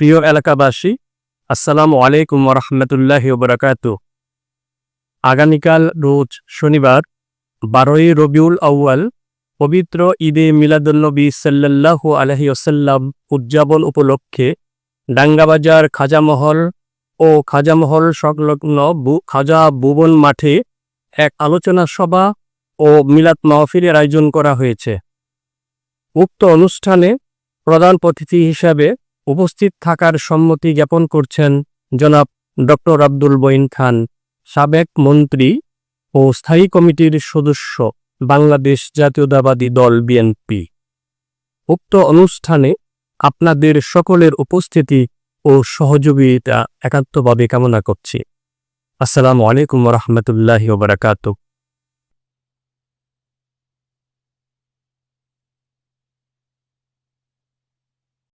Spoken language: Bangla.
প্রিয় এলাকাবাসী, আসসালামু আলাইকুম ওয়া রাহমাতুল্লাহি ওয়া বারাকাতুহু। আগামীকাল রোজ শনিবার 12ই রবিউল আউয়াল পবিত্র ঈদে মিলাদুন্নবী সাল্লাল্লাহু আলাইহি ওয়াসাল্লাম উদযাপন উপলক্ষে ডাঙ্গাবাজার খাজামহল ও খাজামহল সংলগ্ন খাজা ভুবন মাঠে এক আলোচনা সভা ও মিলাদ মাহফিলের আয়োজন করা হয়েছে। উক্ত অনুষ্ঠানে প্রধান অতিথি হিসাবে উপস্থিত থাকার সম্মতি জ্ঞাপন করছেন জনাব ডক্টর আব্দুল মঈন খান, সাবেক মন্ত্রী ও স্থায়ী কমিটির সদস্য, বাংলাদেশ জাতীয়তাবাদী দল বিএনপি। উক্ত অনুষ্ঠানে আপনাদের সকলের উপস্থিতি ও সহযোগিতা একান্তভাবে কামনা করছি। আসসালামু আলাইকুম ওয়া রাহমাতুল্লাহি ওয়া বারাকাতুহু।